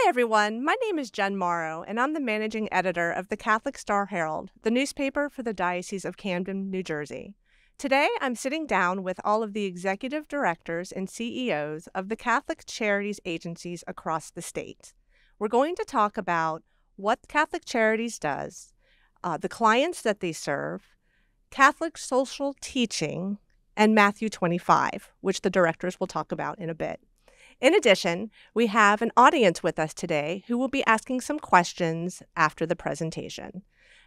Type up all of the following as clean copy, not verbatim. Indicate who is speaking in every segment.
Speaker 1: everyone. My name is Jen Morrow, and I'm the managing editor of the Catholic Star-Herald, the newspaper for the Diocese of Camden, New Jersey. Today, I'm sitting down with all of the executive directors and CEOs of the Catholic Charities agencies across the state. We're going to talk about what Catholic Charities does, the clients that they serve, Catholic social teaching, and Matthew 25, which the directors will talk about in a bit. In addition, we have an audience with us today who will be asking some questions after the presentation.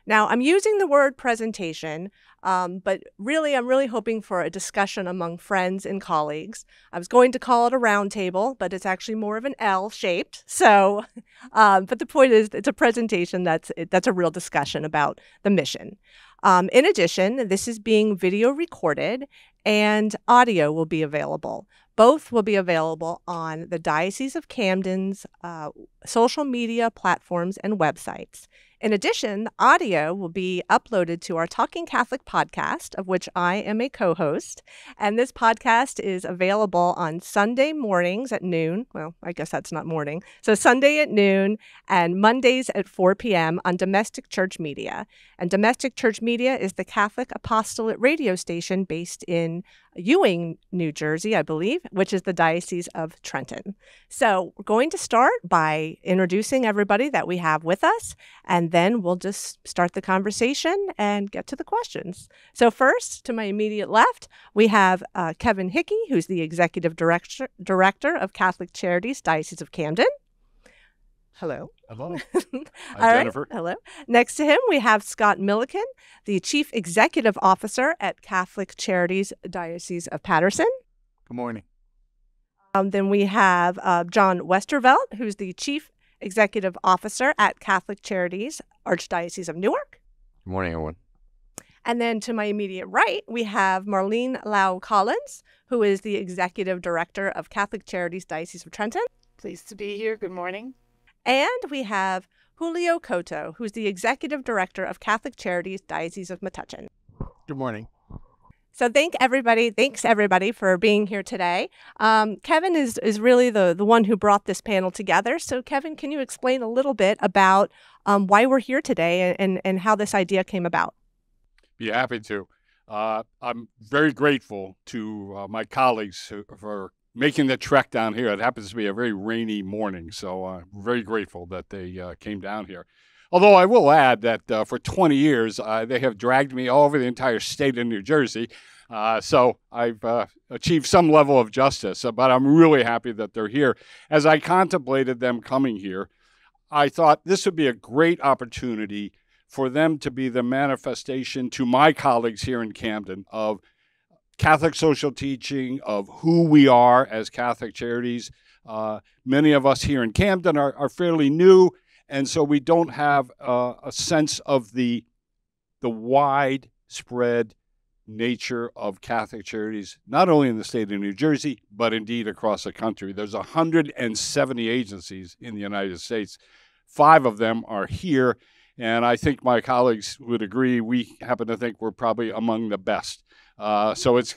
Speaker 1: Now, I'm using the word presentation, but really, I'm really hoping for a discussion among friends and colleagues. I was going to call it a round table, but it's actually more of an L-shaped. So, but the point is, it's a presentation that's a real discussion about the mission. In addition, this is being video recorded and audio will be available. Both will be available on the Diocese of Camden's social media platforms and websites. In addition, the audio will be uploaded to our Talking Catholic podcast, of which I am a co-host. And this podcast is available on Sunday mornings at noon. Well, I guess that's not morning. So Sunday at noon and Mondays at 4 p.m. on Domestic Church Media. And Domestic Church Media is the Catholic Apostolate radio station based in Ewing, New Jersey, I believe, which is the Diocese of Trenton. So we're going to start by introducing everybody that we have with us, and then we'll just start the conversation and get to the questions. So first, to my immediate left, we have Kevin Hickey, who's the Executive Director of Catholic Charities, Diocese of Camden. Hello.
Speaker 2: Hello.
Speaker 1: I'm
Speaker 2: Jennifer.
Speaker 1: Right. Hello. Next to him, we have Scott Milliken, the Chief Executive Officer at Catholic Charities, Diocese of Paterson.
Speaker 2: Good morning.
Speaker 1: Then we have John Westervelt, who's the Chief Executive Officer at Catholic Charities, Archdiocese of Newark.
Speaker 3: Good morning, everyone.
Speaker 1: And then to my immediate right, we have Marlene Lao-Collins, who is the Executive Director of Catholic Charities, Diocese of Trenton.
Speaker 4: Pleased to be here. Good morning.
Speaker 1: And we have Julio Coto, who's the Executive Director of Catholic Charities, Diocese of Metuchen.
Speaker 2: Good morning.
Speaker 1: So thanks everybody for being here today. Kevin is really the one who brought this panel together. So Kevin, can you explain a little bit about why we're here today and how this idea came about?
Speaker 2: Be happy to. I'm very grateful to my colleagues for making the trek down here. It happens to be a very rainy morning, so I'm very grateful that they came down here. Although I will add that for 20 years, they have dragged me all over the entire state of New Jersey, so I've achieved some level of justice, but I'm really happy that they're here. As I contemplated them coming here, I thought this would be a great opportunity for them to be the manifestation to my colleagues here in Camden of Catholic social teaching, of who we are as Catholic Charities. Many of us here in Camden are fairly new, and so we don't have a sense of the widespread nature of Catholic Charities, not only in the state of New Jersey, but indeed across the country. There's 170 agencies in the United States. 5 of them are here, and I think my colleagues would agree. We happen to think we're probably among the best. So it's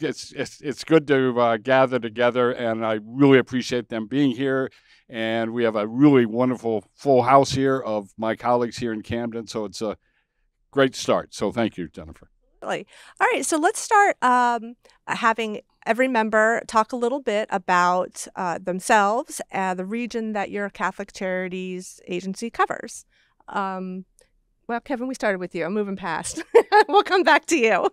Speaker 2: good to gather together, and I really appreciate them being here. And we have a really wonderful full house here of my colleagues here in Camden, so it's a great start. So thank you, Jennifer.
Speaker 1: All right, so let's start having every member talk a little bit about themselves, the region that your Catholic Charities agency covers. Well, Kevin, we started with you. I'm moving past. We'll come back to you.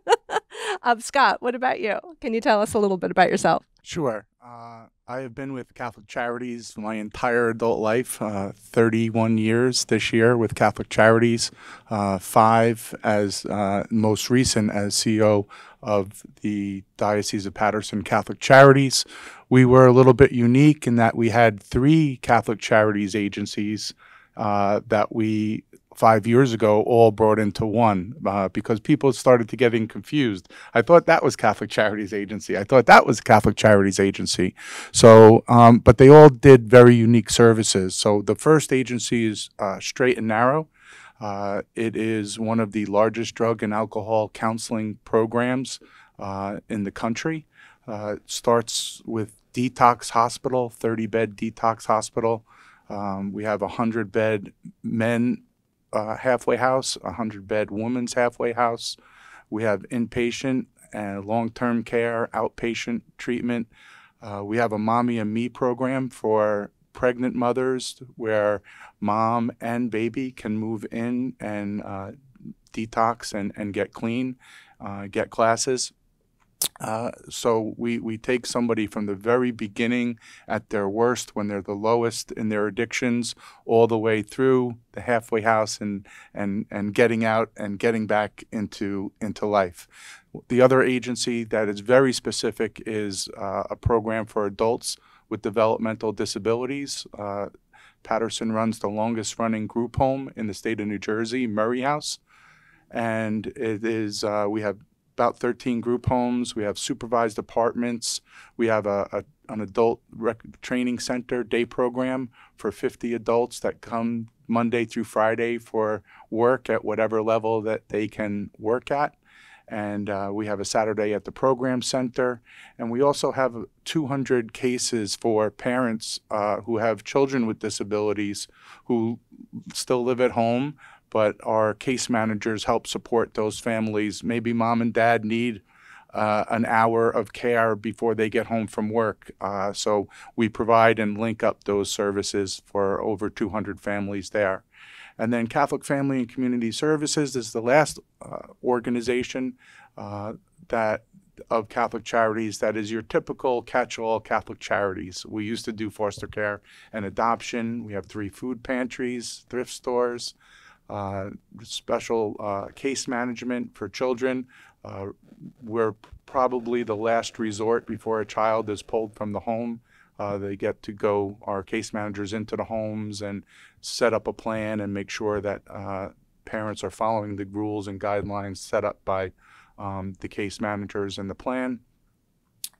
Speaker 1: Scott, what about you? Can you tell us a little bit about yourself?
Speaker 3: Sure. I have been with Catholic Charities my entire adult life, 31 years this year with Catholic Charities, 5 as most recent as CEO of the Diocese of Paterson Catholic Charities. We were a little bit unique in that we had 3 Catholic Charities agencies that we 5 years ago all brought into one because people started to getting confused. I thought that was Catholic Charities Agency. I thought that was Catholic Charities Agency. So, but they all did very unique services. So the first agency is Straight and Narrow. It is one of the largest drug and alcohol counseling programs in the country. It starts with detox hospital, 30-bed detox hospital. We have a 100-bed men halfway house, a 100-bed women's halfway house. We have inpatient and long-term care, outpatient treatment. We have a Mommy and Me program for pregnant mothers where mom and baby can move in and detox and get clean, get classes. So we take somebody from the very beginning at their worst, when they're the lowest in their addictions, all the way through the halfway house and getting out and getting back into life. The other agency that is very specific is a program for adults with developmental disabilities. Paterson runs the longest running group home in the state of New Jersey, Murray House. And it is, we have about 13 group homes. We have supervised apartments. We have an adult training center day program for 50 adults that come Monday through Friday for work at whatever level that they can work at. And we have a Saturday at the program center. And we also have 200 cases for parents who have children with disabilities who still live at home, but our case managers help support those families. Maybe mom and dad need an hour of care before they get home from work. So we provide and link up those services for over 200 families there. And then Catholic Family and Community Services is the last organization that of Catholic Charities that is your typical catch-all Catholic Charities. We used to do foster care and adoption. We have 3 food pantries, thrift stores, special case management for children. We're probably the last resort before a child is pulled from the home. They get to go, our case managers, into the homes and set up a plan and make sure that parents are following the rules and guidelines set up by the case managers and the plan.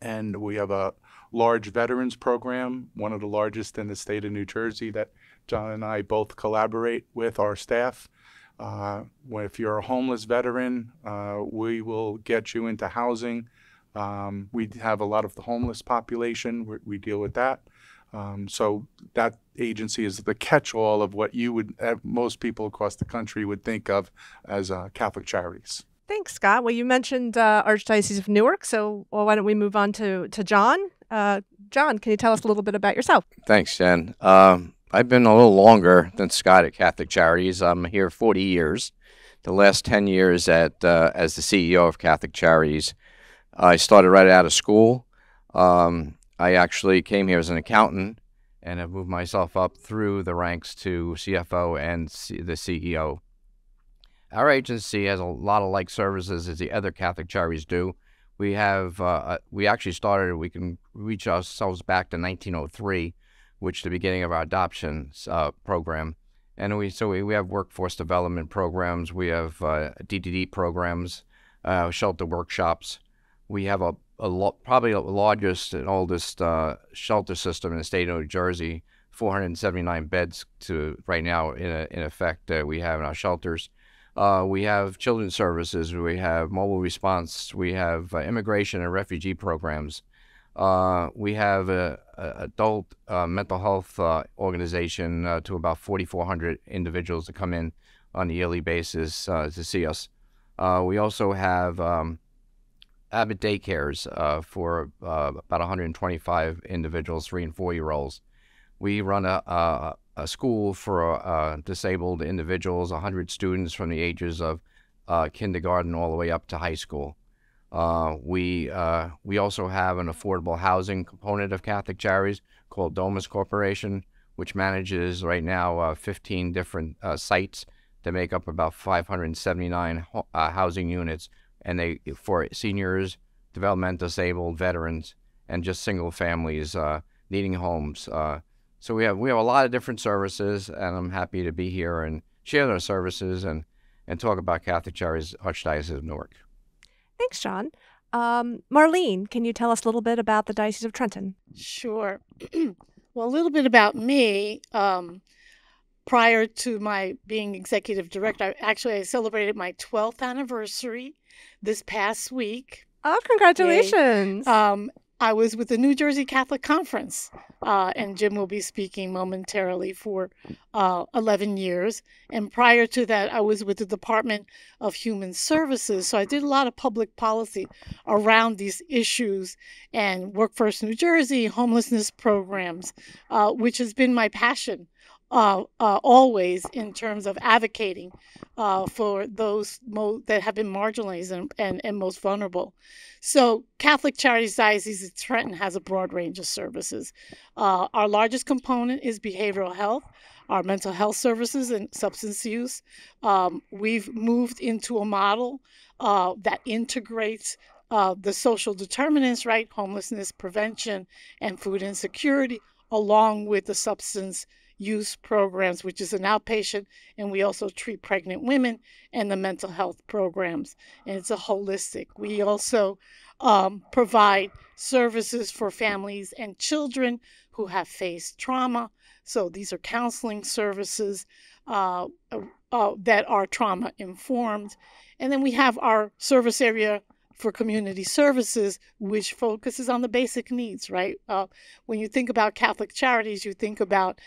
Speaker 3: And we have a large veterans program, one of the largest in the state of New Jersey, that John and I both collaborate with our staff. If you're a homeless veteran, we will get you into housing. We have a lot of the homeless population. We deal with that. So that agency is the catch-all of what you would, most people across the country would think of as Catholic Charities.
Speaker 1: Thanks, Scott. Well, you mentioned Archdiocese of Newark, so why don't we move on to John? John, can you tell us a little bit about yourself?
Speaker 5: Thanks, Jen. I've been a little longer than Scott at Catholic Charities. I'm here 40 years. The last 10 years as the CEO of Catholic Charities. I started right out of school. I actually came here as an accountant and have moved myself up through the ranks to CFO and the CEO. Our agency has a lot of like services as the other Catholic Charities do. We have, we actually started, we can reach ourselves back to 1903, which is the beginning of our adoption program. And we have workforce development programs. We have DDD programs, shelter workshops. We have probably the largest and oldest shelter system in the state of New Jersey, 479 beds right now in effect we have in our shelters. We have children's services. We have mobile response. We have immigration and refugee programs. We have an adult mental health organization to about 4,400 individuals that come in on a yearly basis to see us. We also have Abbott daycares for about 125 individuals, 3- and 4-year-olds. We run a school for disabled individuals, 100 students from the ages of kindergarten all the way up to high school. We also have an affordable housing component of Catholic Charities called Domus Corporation, which manages right now 15 different sites that make up about 579 housing units, and they for seniors, developmentally disabled, veterans, and just single families needing homes. So we have a lot of different services, and I'm happy to be here and share those services and talk about Catholic Charities Archdiocese of Newark.
Speaker 1: Thanks, John. Marlene, can you tell us a little bit about the Diocese of Trenton?
Speaker 4: Sure. Well, a little bit about me. Prior to my being executive director, I celebrated my 12th anniversary this past week.
Speaker 1: Oh, congratulations.
Speaker 4: I was with the New Jersey Catholic Conference, and Jim will be speaking momentarily for 11 years. And prior to that, I was with the Department of Human Services. So I did a lot of public policy around these issues and Work First New Jersey, homelessness programs, which has been my passion always in terms of advocating for those that have been marginalized and most vulnerable. So Catholic Charities Diocese of Trenton has a broad range of services. Our largest component is behavioral health, our mental health services and substance use. We've moved into a model that integrates the social determinants, right? Homelessness prevention and food insecurity, along with the substance use programs, which is an outpatient, and we also treat pregnant women, and the mental health programs, and it's a holistic. We also provide services for families and children who have faced trauma. So these are counseling services that are trauma informed. And then we have our service area for community services, which focuses on the basic needs, right? When you think about Catholic Charities, you think about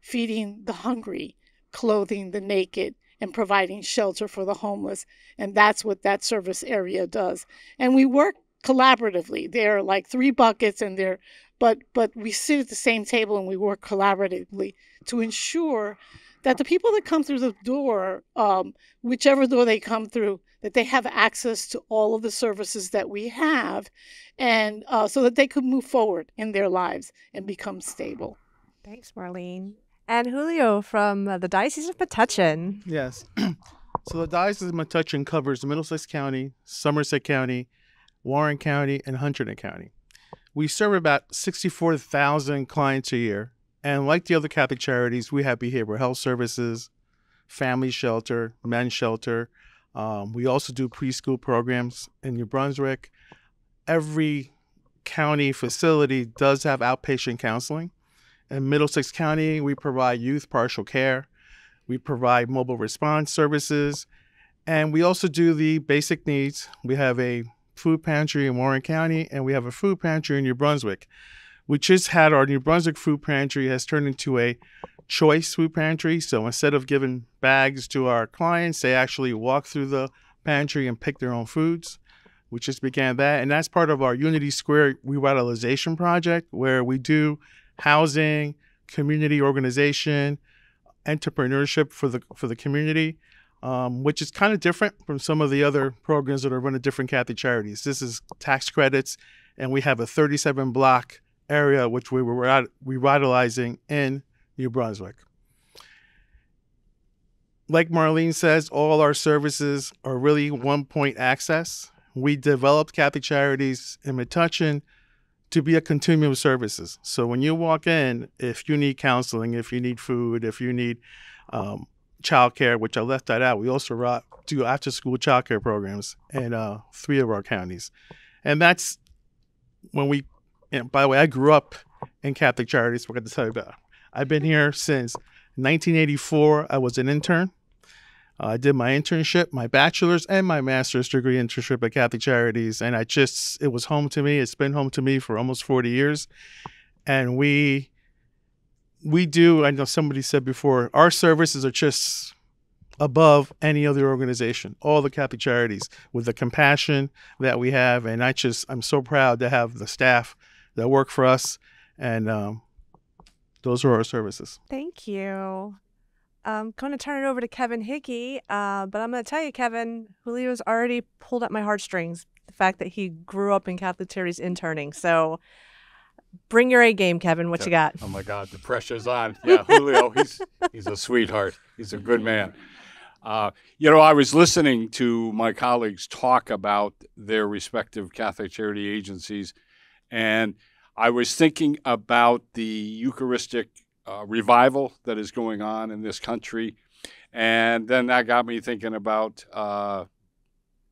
Speaker 4: feeding the hungry, clothing the naked, and providing shelter for the homeless. And that's what that service area does. And we work collaboratively. There are like 3 buckets, and but we sit at the same table and we work collaboratively to ensure that the people that come through the door, whichever door they come through, that they have access to all of the services that we have, and so that they could move forward in their lives and become stable.
Speaker 1: Thanks, Marlene. And Julio from the Diocese of Metuchen.
Speaker 6: Yes. So the Diocese of Metuchen covers Middlesex County, Somerset County, Warren County, and Hunterdon County. We serve about 64,000 clients a year. And like the other Catholic charities, we have behavioral health services, family shelter, men's shelter. We also do preschool programs in New Brunswick. Every county facility does have outpatient counseling. In Middlesex County, we provide youth partial care. We provide mobile response services. And we also do the basic needs. We have a food pantry in Warren County, and we have a food pantry in New Brunswick. We just had our New Brunswick food pantry has turned into a choice food pantry. So instead of giving bags to our clients, they actually walk through the pantry and pick their own foods. We just began that. And that's part of our Unity Square revitalization project, where we do housing, community organization, entrepreneurship for the community, which is kind of different from some of the other programs that are run at different Catholic charities. This is tax credits, and we have a 37-block area which we were revitalizing in New Brunswick. Like Marlene says, all our services are really one-point access. We developed Catholic Charities in Metuchen to be a continuum of services. So when you walk in, if you need counseling, if you need food, if you need childcare, which I left that out, we also do after-school childcare programs in 3 of our counties. And that's when we, and by the way, I grew up in Catholic Charities, forgot to tell you about. I've been here since 1984. I was an intern. I did my internship, my bachelor's and my master's degree internship at Catholic Charities. And it was home to me. It's been home to me for almost 40 years. And we do, I know somebody said before, our services are just above any other organization, all the Catholic Charities, with the compassion that we have. And I'm so proud to have the staff that work for us. And those are our services.
Speaker 1: Thank you. I'm going to turn it over to Kevin Hickey, but I'm going to tell you, Kevin, Julio's already pulled at my heartstrings, the fact that he grew up in Catholic Charities interning. So bring your A game, Kevin. What you got?
Speaker 2: Oh, my God, the pressure's on. Yeah, Julio, he's a sweetheart. He's a good man. I was listening to my colleagues talk about their respective Catholic charity agencies, and I was thinking about the Eucharistic revival that is going on in this country. And then that got me thinking about an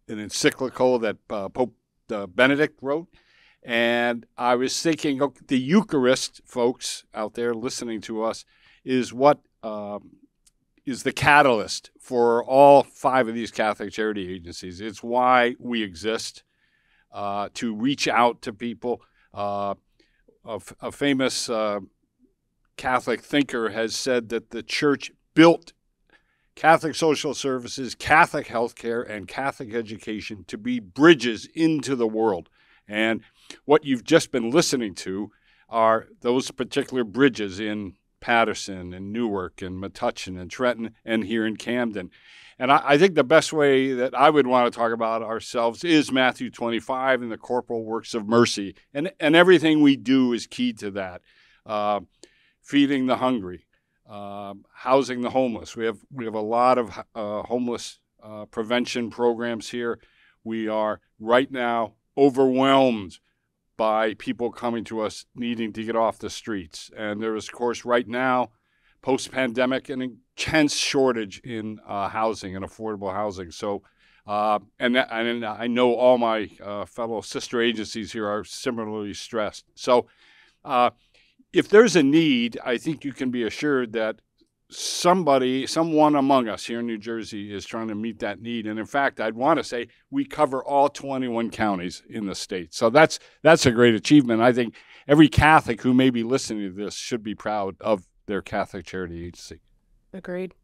Speaker 2: encyclical that Pope Benedict wrote. And I was thinking, the Eucharist, folks out there listening to us, is what is the catalyst for all 5 of these Catholic charity agencies. It's why we exist, to reach out to people, A famous Catholic thinker has said that the church built Catholic social services, Catholic healthcare, and Catholic education to be bridges into the world. And what you've just been listening to are those particular bridges in Paterson and Newark and Metuchen and Trenton and here in Camden. And I think the best way that I would want to talk about ourselves is Matthew 25 and the corporal works of mercy. And everything we do is key to that. Feeding the hungry, housing the homeless. We have a lot of homeless prevention programs here. We are right now overwhelmed by people coming to us needing to get off the streets. And there is, of course, right now, post-pandemic, an intense shortage in housing and affordable housing. So, and I know all my fellow sister agencies here are similarly stressed. So, if there's a need, I think you can be assured that someone among us here in New Jersey is trying to meet that need. And in fact, I'd want to say we cover all 21 counties in the state. So that's a great achievement. I think every Catholic who may be listening to this should be proud of their Catholic charity agency.
Speaker 1: Agreed.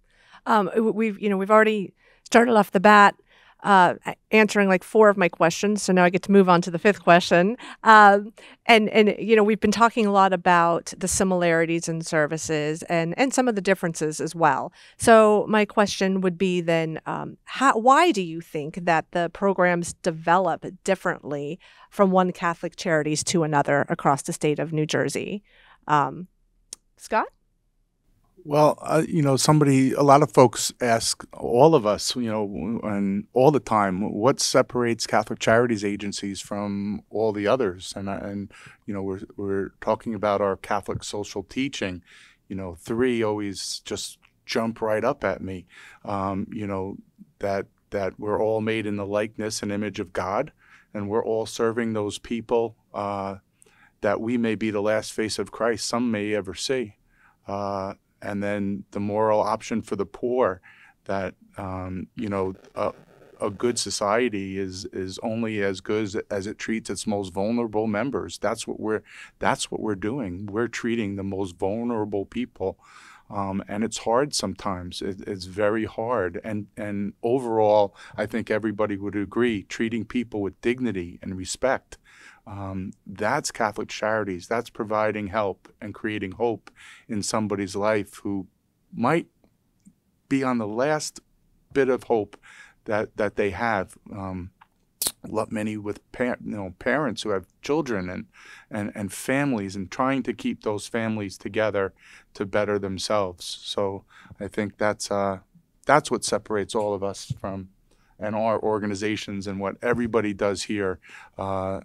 Speaker 1: We've already started off the bat answering like 4 of my questions, so now I get to move on to the 5th question. And we've been talking a lot about the similarities in services and some of the differences as well. So my question would be then, why do you think that the programs develop differently from one Catholic Charities to another across the state of New Jersey? Scott?
Speaker 3: Well, a lot of folks ask all of us, and all the time, what separates Catholic Charities agencies from all the others? And we're talking about our Catholic social teaching. 3 always just jump right up at me. That we're all made in the likeness and image of God, and we're all serving those people that we may be the last face of Christ some may ever see. And then the moral option for the poor, that a good society is only as good as it treats its most vulnerable members. That's what we're doing. We're treating the most vulnerable people, and it's hard sometimes. It's very hard. And overall, I think everybody would agree, treating people with dignity and respect. That's Catholic Charities. That's providing help and creating hope in somebody's life who might be on the last bit of hope that they have. Many with parents who have children and families, and trying to keep those families together to better themselves. So I think that's what separates all of us and our organizations and what everybody does here. And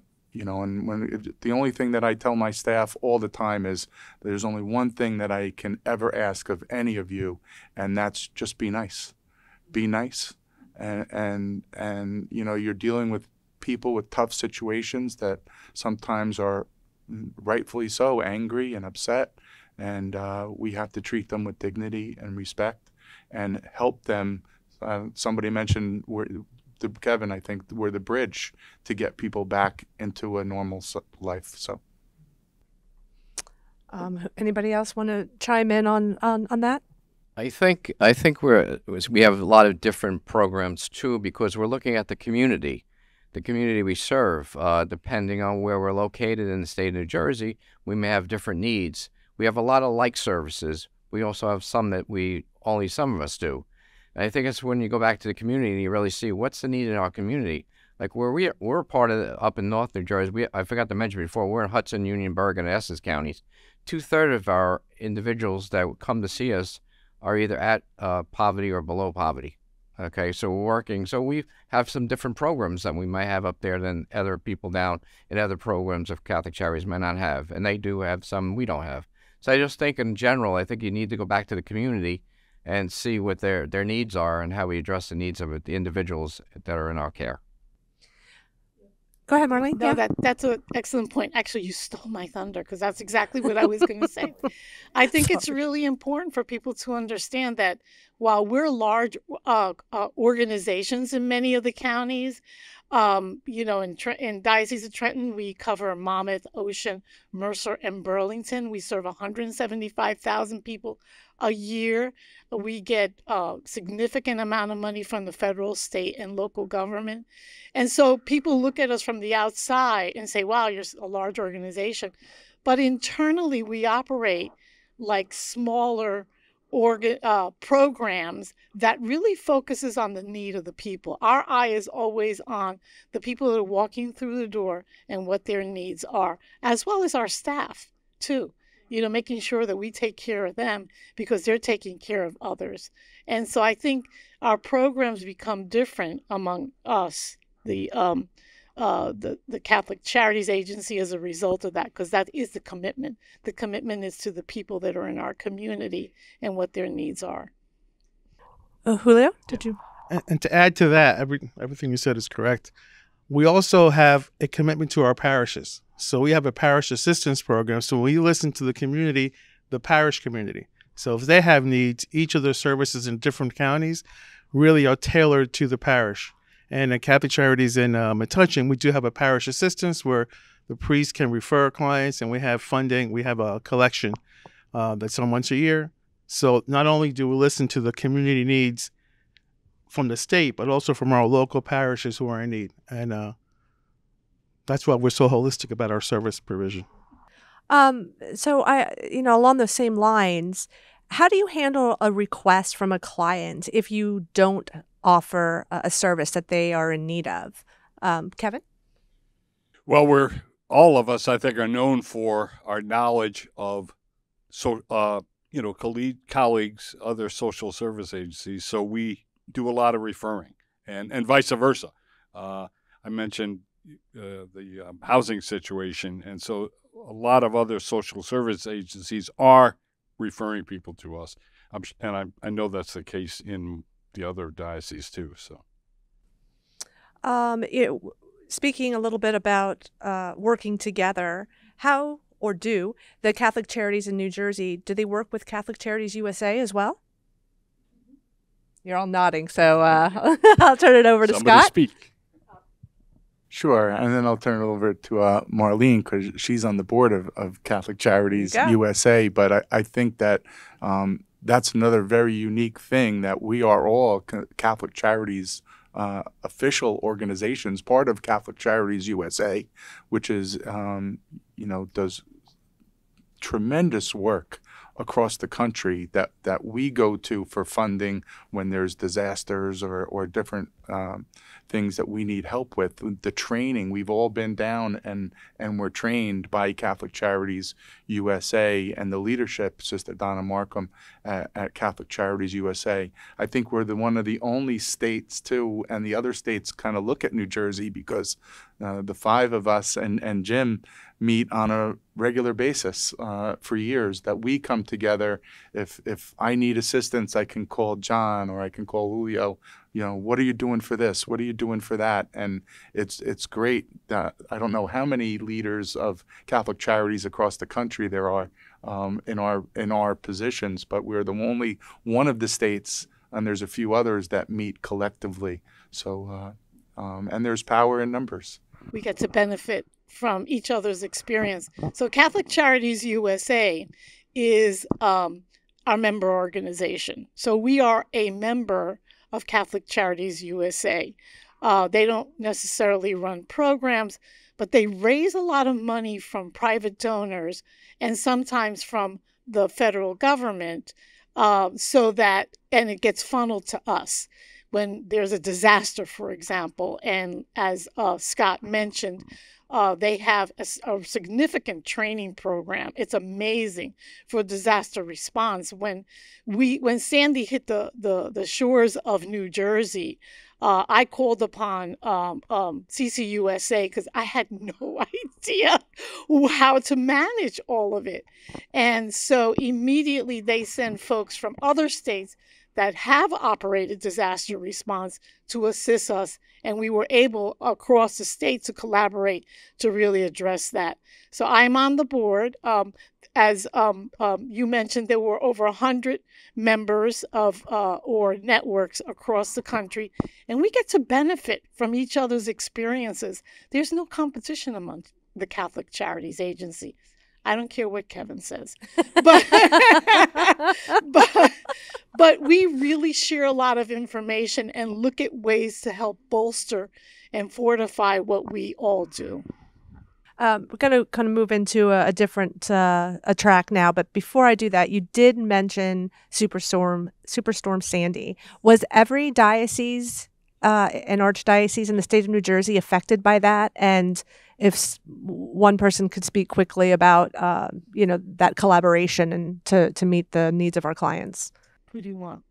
Speaker 3: the only thing that I tell my staff all the time is there's only one thing that I can ever ask of any of you, and that's just be nice. Be nice. And you're dealing with people with tough situations that sometimes are rightfully so angry and upset, and we have to treat them with dignity and respect and help them. Somebody mentioned Kevin, I think we're the bridge to get people back into a normal life. So,
Speaker 1: anybody else want to chime in on that?
Speaker 5: I think we have a lot of different programs too, because we're looking at the community we serve. Depending on where we're located in the state of New Jersey, we may have different needs. We have a lot of like services. We also have some that only some of us do. And I think it's when you go back to the community and you really see what's the need in our community. Like where we're part of up in North New Jersey, I forgot to mention before, we're in Hudson, Union, Bergen, and Essex counties. 2/3 of our individuals that come to see us are either at poverty or below poverty. Okay, so we're working. So we have some different programs that we might have up there than other people down in other programs of Catholic Charities might not have. And they do have some we don't have. So I just think in general, I think you need to go back to the community and see what their needs are and how we address the needs of the individuals that are in our care.
Speaker 1: Go ahead, Marlene.
Speaker 4: No,
Speaker 1: Yeah.
Speaker 4: that's an excellent point. Actually, you stole my thunder because that's exactly what I was going to say. I think it's really important for people to understand that while we're large organizations in many of the counties, in Diocese of Trenton, we cover Monmouth, Ocean, Mercer, and Burlington. We serve 175,000 people a year. We get a significant amount of money from the federal, state, and local government. And so people look at us from the outside and say, wow, you're a large organization. But internally, we operate like smaller programs that really focuses on the need of the people. Our eye is always on the people that are walking through the door and what their needs are, as well as our staff, too. Making sure that we take care of them because they're taking care of others. And so I think our programs become different among us, the Catholic Charities Agency, as a result of that, because that is the commitment. The commitment is to the people that are in our community and what their needs are.
Speaker 1: Julio, did you?
Speaker 6: And to add to that, everything you said is correct. We also have a commitment to our parishes. So we have a parish assistance program. So we listen to the community, the parish community. So if they have needs, each of their services in different counties really are tailored to the parish. And at Catholic Charities in Metuchen, we do have a parish assistance where the priest can refer clients, and we have funding. We have a collection that's on once a year. So not only do we listen to the community needs from the state, but also from our local parishes who are in need. And that's why we're so holistic about our service provision.
Speaker 1: So along those same lines, how do you handle a request from a client if you don't offer a service that they are in need of? Kevin?
Speaker 2: Well, all of us, I think, are known for our knowledge of colleagues, other social service agencies. So we do a lot of referring, and vice versa. I mentioned the housing situation, and so a lot of other social service agencies are referring people to us, I know that's the case in the other dioceses too. So,
Speaker 1: speaking a little bit about working together, how or do the Catholic Charities in New Jersey, do they work with Catholic Charities USA as well? You're all nodding, so I'll turn it over to
Speaker 2: Somebody
Speaker 1: Scott.
Speaker 2: Speak.
Speaker 3: Sure, and then I'll turn it over to Marlene because she's on the board of Catholic Charities USA. But I think that that's another very unique thing, that we are all Catholic Charities official organizations, part of Catholic Charities USA, which is does tremendous work across the country that we go to for funding when there's disasters or different things that we need help with. The training, we've all been down and we're trained by Catholic Charities USA and the leadership, Sister Donna Markham at Catholic Charities USA. I think we're one of the only states too, and the other states kind of look at New Jersey because the five of us and Jim meet on a regular basis for years, that we come together. If I need assistance, I can call John or I can call Julio. What are you doing for this? What are you doing for that? And it's great. I don't know how many leaders of Catholic Charities across the country there are in our positions, but we're the only one of the states, and there's a few others that meet collectively. So and there's power in numbers.
Speaker 4: We get to benefit from each other's experience. So Catholic Charities USA is our member organization. So we are a member of Catholic Charities USA. They don't necessarily run programs, but they raise a lot of money from private donors and sometimes from the federal government, and it gets funneled to us when there's a disaster, for example. And as Scott mentioned, they have a significant training program. It's amazing for disaster response. When Sandy hit the shores of New Jersey, I called upon CCUSA because I had no idea how to manage all of it. And so immediately they send folks from other states that have operated disaster response to assist us. And we were able across the state to collaborate to really address that. So I'm on the board. As you mentioned, there were over 100 members of or networks across the country, and we get to benefit from each other's experiences. There's no competition among the Catholic Charities Agency. I don't care what Kevin says, but but we really share a lot of information and look at ways to help bolster and fortify what we all do.
Speaker 1: We're going to kind of move into a different a track now, but before I do that, you did mention Superstorm Sandy. Was every diocese and archdiocese in the state of New Jersey affected by that? And if one person could speak quickly about that collaboration and to meet the needs of our clients.
Speaker 4: Who do you want?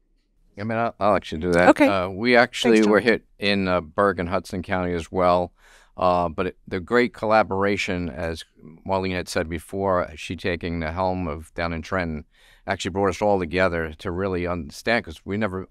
Speaker 5: I mean, I'll actually do that.
Speaker 1: Okay.
Speaker 5: We actually
Speaker 1: Thanks,
Speaker 5: were hit in Bergen, Hudson County as well. But the great collaboration, as Marlene had said before, she taking the helm of down in Trenton, actually brought us all together to really understand, because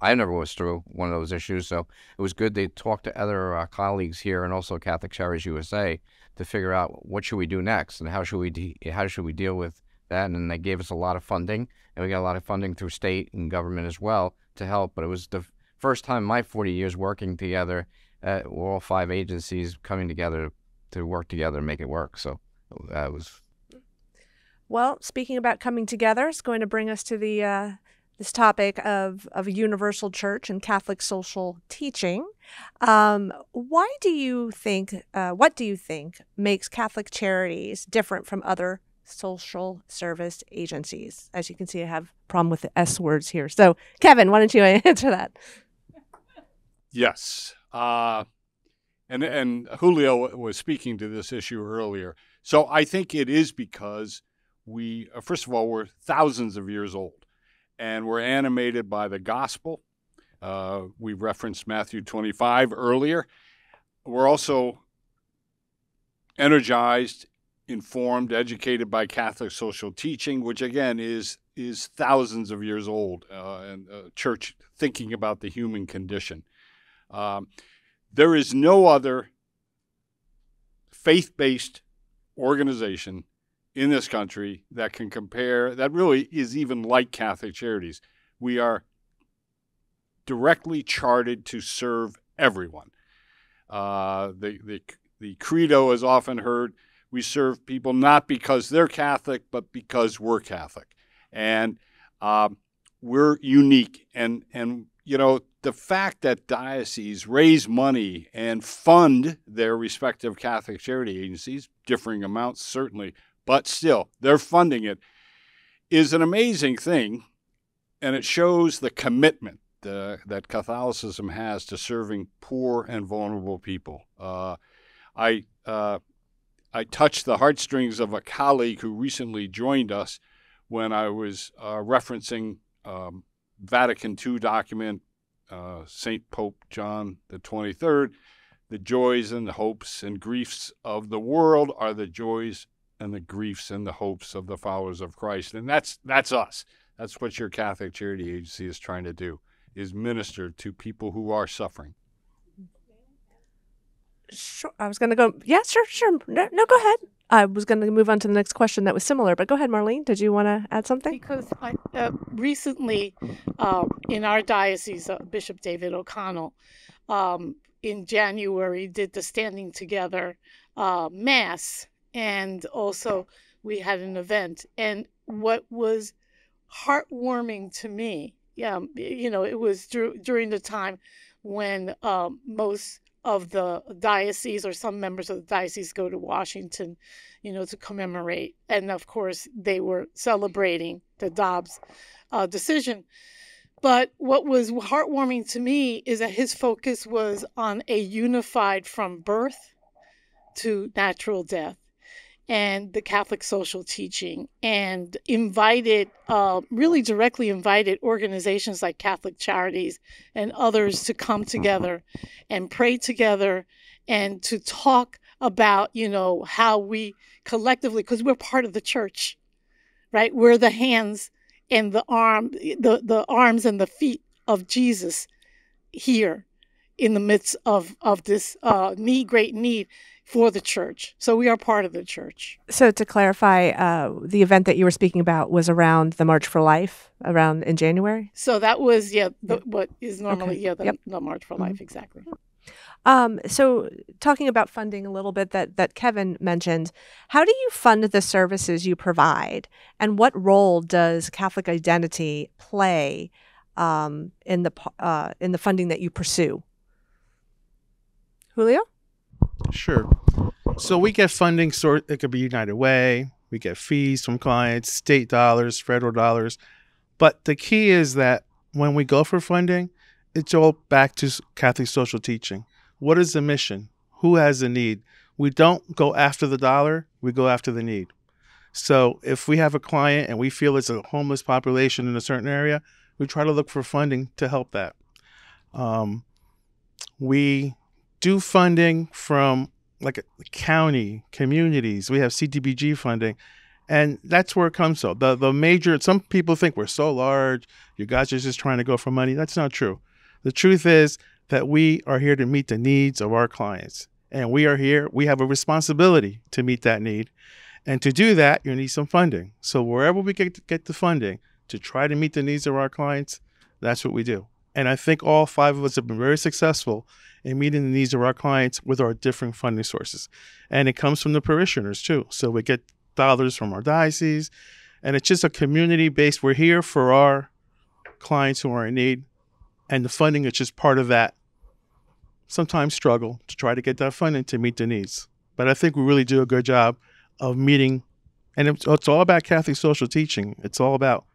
Speaker 5: I never was through one of those issues. So it was good to talk to other colleagues here and also Catholic Charities USA to figure out what should we do next and how should we deal with that. And they gave us a lot of funding, and we got a lot of funding through state and government as well to help. But it was the first time in my 40 years working together. We're all 5 agencies coming together to work together and make it work. So that was.
Speaker 1: Well, speaking about coming together, it's going to bring us to the this topic of a universal church and Catholic social teaching. What do you think makes Catholic Charities different from other social service agencies? As you can see, I have a problem with the S words here. So, Kevin, why don't you answer that?
Speaker 2: Yes. And Julio was speaking to this issue earlier. So I think it is because we, first of all, we're thousands of years old, and we're animated by the gospel. We referenced Matthew 25 earlier. We're also energized, informed, educated by Catholic social teaching, which again is thousands of years old, and church thinking about the human condition. There is no other faith-based organization in this country that can compare, that really is even like Catholic Charities. We are directly chartered to serve everyone. The credo is often heard, we serve people not because they're Catholic, but because we're Catholic. And we're unique. And the fact that dioceses raise money and fund their respective Catholic charity agencies, differing amounts certainly, but still, they're funding it, is an amazing thing, and it shows the commitment that Catholicism has to serving poor and vulnerable people. I touched the heartstrings of a colleague who recently joined us when I was referencing Vatican II document, St. Pope John the 23rd, the joys and the hopes and griefs of the world are the joys and the griefs and the hopes of the followers of Christ. And that's us. That's what your Catholic Charity Agency is trying to do, is minister to people who are suffering.
Speaker 1: Sure. I was going to go, yeah, sure. No, go ahead. I was going to move on to the next question that was similar, but go ahead, Marlene. Did you want to add something?
Speaker 4: Because I recently, in our diocese, Bishop David O'Connell, in January, did the Standing Together Mass, and also we had an event. And what was heartwarming to me, it was during the time when most of the diocese or some members of the diocese go to Washington, to commemorate. And of course, they were celebrating the Dobbs decision. But what was heartwarming to me is that his focus was on a unified from birth to natural death and the Catholic social teaching, and really directly invited organizations like Catholic Charities and others to come together and pray together and to talk about, how we collectively, because we're part of the church, right? We're the hands and the arms and the feet of Jesus here in the midst of this great need for the church. So we are part of the church.
Speaker 1: So to clarify, the event that you were speaking about was around the March for Life, around in January?
Speaker 4: So that was, what is normally,
Speaker 1: Okay.
Speaker 4: the March for Life, exactly.
Speaker 1: So talking about funding a little bit that Kevin mentioned, how do you fund the services you provide, and what role does Catholic identity play in the funding that you pursue? Julio?
Speaker 6: Sure. So we get funding, it could be United Way, we get fees from clients, state dollars, federal dollars. But the key is that when we go for funding, it's all back to Catholic social teaching. What is the mission? Who has a need? We don't go after the dollar, we go after the need. So if we have a client and we feel it's a homeless population in a certain area, we try to look for funding to help that. We do funding from like a county, communities. We have CDBG funding, and that's where it comes from. The major, some people think we're so large, you guys are just trying to go for money. That's not true. The truth is that we are here to meet the needs of our clients, and we have a responsibility to meet that need. And to do that, you need some funding. So wherever we get the funding to try to meet the needs of our clients, that's what we do. And I think all 5 of us have been very successful in meeting the needs of our clients with our different funding sources. And it comes from the parishioners too. So we get dollars from our diocese, and it's just a community-based, we're here for our clients who are in need, and the funding is just part of that sometimes struggle to try to get that funding to meet the needs. But I think we really do a good job of meeting, and it's all about Catholic social teaching. It's all about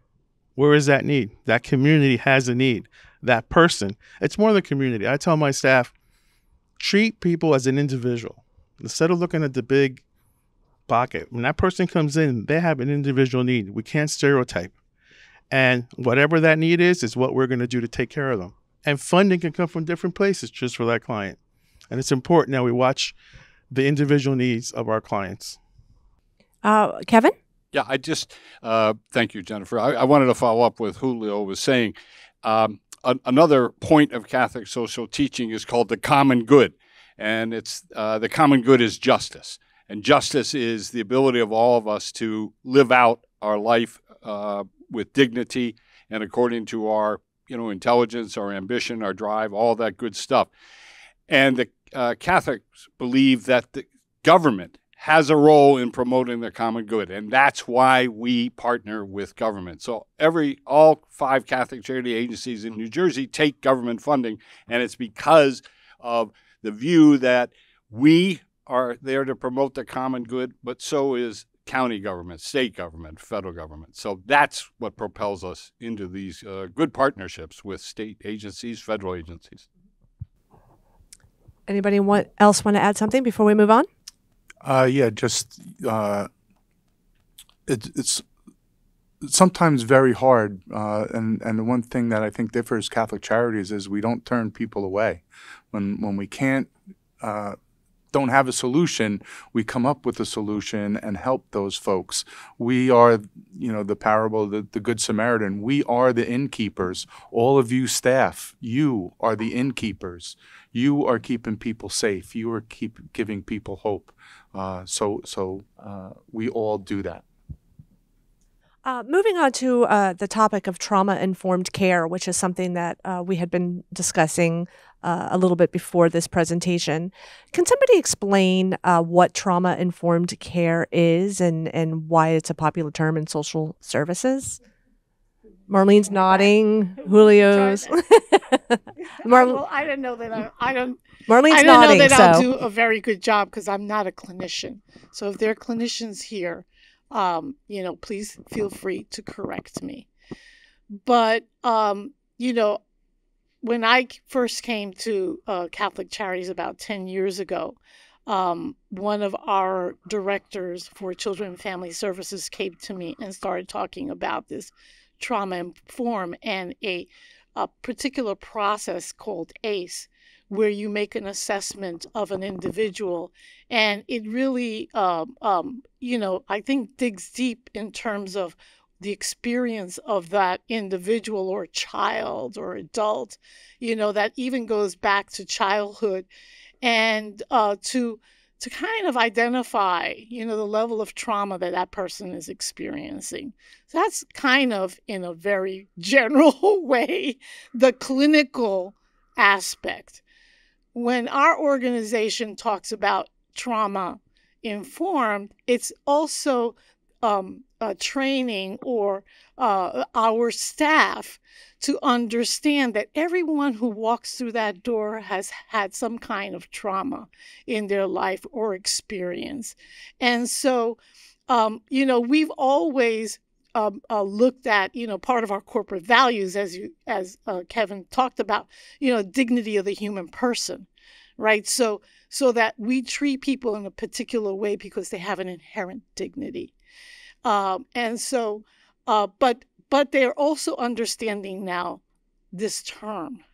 Speaker 6: where is that need? That community has a need. That person. It's more than community. I tell my staff, treat people as an individual. Instead of looking at the big bucket, when that person comes in, they have an individual need. We can't stereotype. And whatever that need is what we're going to do to take care of them. And funding can come from different places just for that client. And it's important that we watch the individual needs of our clients.
Speaker 1: Kevin?
Speaker 2: Yeah, I just, thank you, Jennifer. I wanted to follow up with Julio was saying. Another point of Catholic social teaching is called the common good. And it's the common good is justice. And justice is the ability of all of us to live out our life with dignity and according to our intelligence, our ambition, our drive, all that good stuff. And the Catholics believe that the government has a role in promoting the common good, and that's why we partner with government. So all 5 Catholic charity agencies in New Jersey take government funding, and it's because of the view that we are there to promote the common good, but so is county government, state government, federal government. So that's what propels us into these good partnerships with state agencies, federal agencies.
Speaker 1: Anybody else want to add something before we move on?
Speaker 3: It's sometimes very hard, and the one thing that I think differs Catholic Charities is we don't turn people away. When we don't have a solution, we come up with a solution and help those folks. We are, the parable, the Good Samaritan. We are the innkeepers. All of you staff, you are the innkeepers. You are keeping people safe. You are giving people hope. So we all do that.
Speaker 1: Moving on to the topic of trauma-informed care, which is something that we had been discussing a little bit before this presentation. Can somebody explain what trauma-informed care is and why it's a popular term in social services? Marlene's nodding. Julio's.
Speaker 4: Well, I didn't know that.
Speaker 1: Marlene's
Speaker 4: I don't
Speaker 1: nodding.
Speaker 4: know that I'll do a very good job because I'm not a clinician. So if there are clinicians here, please feel free to correct me. But, when I first came to Catholic Charities about 10 years ago, one of our directors for Children and Family Services came to me and started talking about this trauma-informed and a particular process called ACE, where you make an assessment of an individual. And it really, I think digs deep in terms of the experience of that individual or child or adult, that even goes back to childhood, and to kind of identify, the level of trauma that person is experiencing. So that's kind of, in a very general way, the clinical aspect. When our organization talks about trauma informed, it's also training or our staff to understand that everyone who walks through that door has had some kind of trauma in their life or experience. And so, we've always looked at, part of our corporate values, as Kevin talked about, dignity of the human person, right? So that we treat people in a particular way because they have an inherent dignity. But they're also understanding now this term,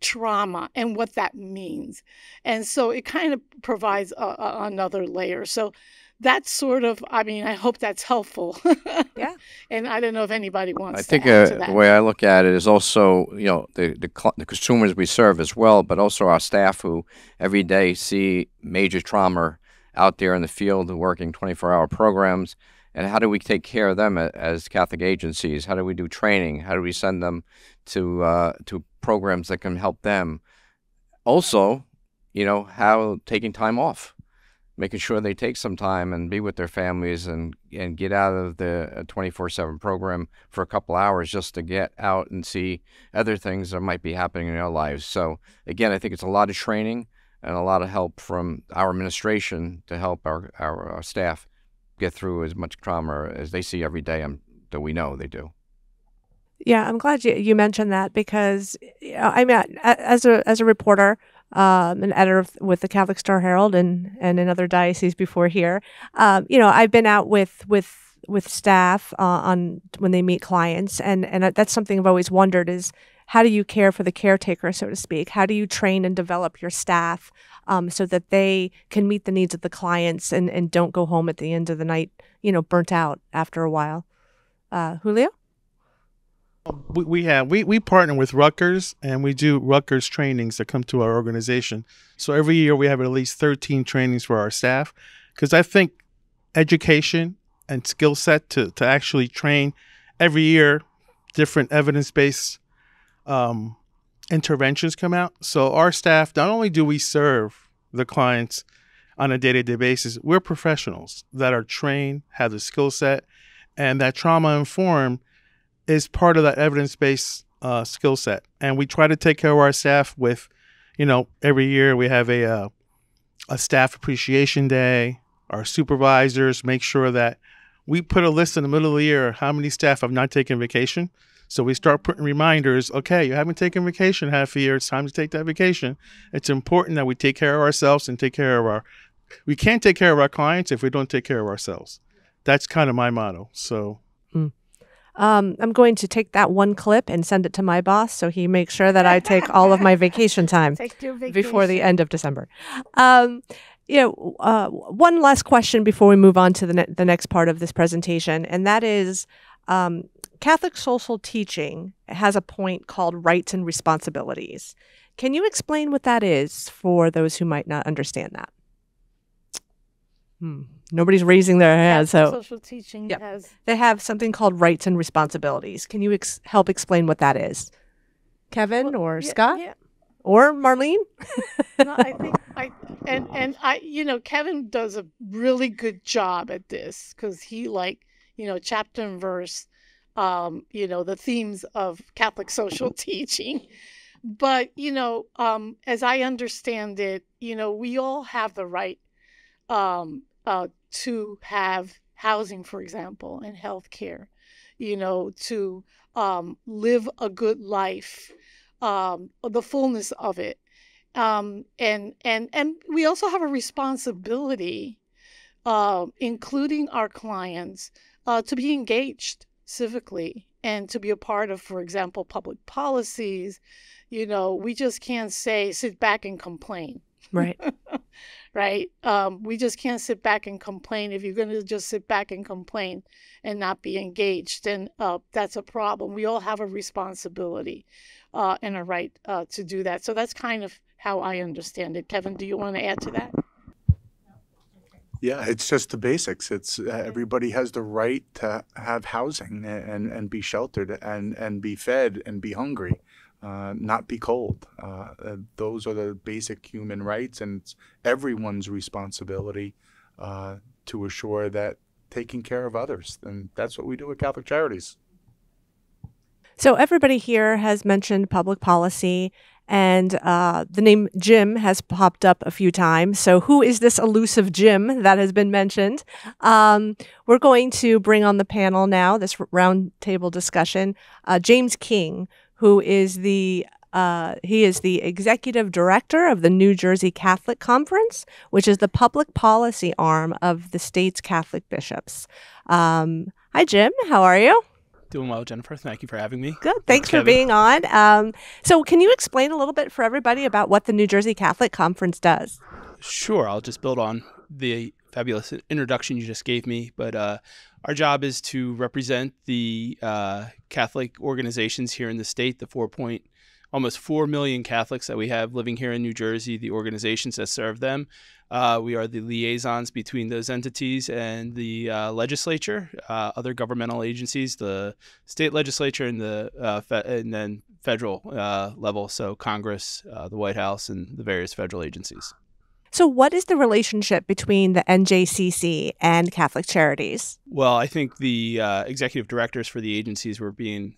Speaker 4: trauma, and what that means. And so it kind of provides another layer. So that's sort of, I hope that's helpful.
Speaker 1: Yeah.
Speaker 4: And I don't know if anybody wants
Speaker 5: I think
Speaker 4: to add to that.
Speaker 5: the way I look at it is also, the consumers we serve as well, but also our staff who every day see major trauma out there in the field working 24-hour programs. And how do we take care of them as Catholic agencies? How do we do training? How do we send them to programs that can help them? Also, how taking time off, making sure they take some time and be with their families and get out of the 24/7 program for a couple hours just to get out and see other things that might be happening in their lives. So again, I think it's a lot of training and a lot of help from our administration to help our staff get through as much trauma as they see every day, that we know they do.
Speaker 1: Yeah, I'm glad you mentioned that, because as a reporter, an editor with the Catholic Star Herald and in other dioceses before here, I've been out with staff on when they meet clients, and that's something I've always wondered is, how do you care for the caretaker, so to speak? How do you train and develop your staff so that they can meet the needs of the clients and don't go home at the end of the night, burnt out after a while? Julio?
Speaker 6: We partner with Rutgers, and we do Rutgers trainings that come to our organization. So every year we have at least 13 trainings for our staff, because I think education and skill set to actually train every year, different evidence-based interventions come out. So our staff, not only do we serve the clients on a day-to-day basis, we're professionals that are trained, have the skill set, and that trauma-informed is part of that evidence-based skill set. And we try to take care of our staff with, every year we have a staff appreciation day. Our supervisors make sure that we put a list in the middle of the year how many staff have not taken vacation. So we start putting reminders, okay, you haven't taken vacation half a year, it's time to take that vacation. It's important that we take care of ourselves and we can't take care of our clients if we don't take care of ourselves. That's kind of my motto. So
Speaker 1: I'm going to take that one clip and send it to my boss so he makes sure that I take all of my vacation time before the end of December. One last question before we move on to the next part of this presentation, and that is Catholic social teaching has a point called rights and responsibilities. Can you explain what that is for those who might not understand that? Nobody's raising their hand. So
Speaker 4: social teaching has...
Speaker 1: They have something called rights and responsibilities. Can you help explain what that is? Kevin or Scott?
Speaker 4: Yeah.
Speaker 1: Or Marlene?
Speaker 4: No, I think Kevin does a really good job at this, because he chapter and verse, the themes of Catholic social teaching. But, as I understand it, we all have the right to have housing, for example, and health care, to live a good life, the fullness of it. And we also have a responsibility, including our clients, to be engaged civically and to be a part of, for example, public policies. We just can't sit back and complain.
Speaker 1: Right.
Speaker 4: Right? We just can't sit back and complain. If you're going to just sit back and complain and not be engaged, then that's a problem. We all have a responsibility and a right to do that. So that's kind of how I understand it. Kevin, do you want to add to that?
Speaker 3: Yeah, it's just the basics. It's everybody has the right to have housing and be sheltered and be fed and be hungry, not be cold. Those are the basic human rights, and it's everyone's responsibility to assure that taking care of others. And that's what we do at Catholic Charities.
Speaker 1: So everybody here has mentioned public policy, and the name Jim has popped up a few times. So who is this elusive Jim that has been mentioned? We're going to bring on the panel now, this roundtable discussion, James King, who is he is the executive director of the New Jersey Catholic Conference, which is the public policy arm of the state's Catholic bishops. Hi, Jim. How are you?
Speaker 7: Doing well, Jennifer. Thank you for having me.
Speaker 1: Good. Thanks for being on. So can you explain a little bit for everybody about what the New Jersey Catholic Conference does?
Speaker 7: Sure. I'll just build on the fabulous introduction you just gave me. But our job is to represent the Catholic organizations here in the state, the almost 4 million Catholics that we have living here in New Jersey, the organizations that serve them. We are the liaisons between those entities and the legislature, other governmental agencies, the state legislature, and and then federal level, so Congress, the White House, and the various federal agencies.
Speaker 1: So what is the relationship between the NJCC and Catholic Charities?
Speaker 7: Well, I think the executive directors for the agencies were being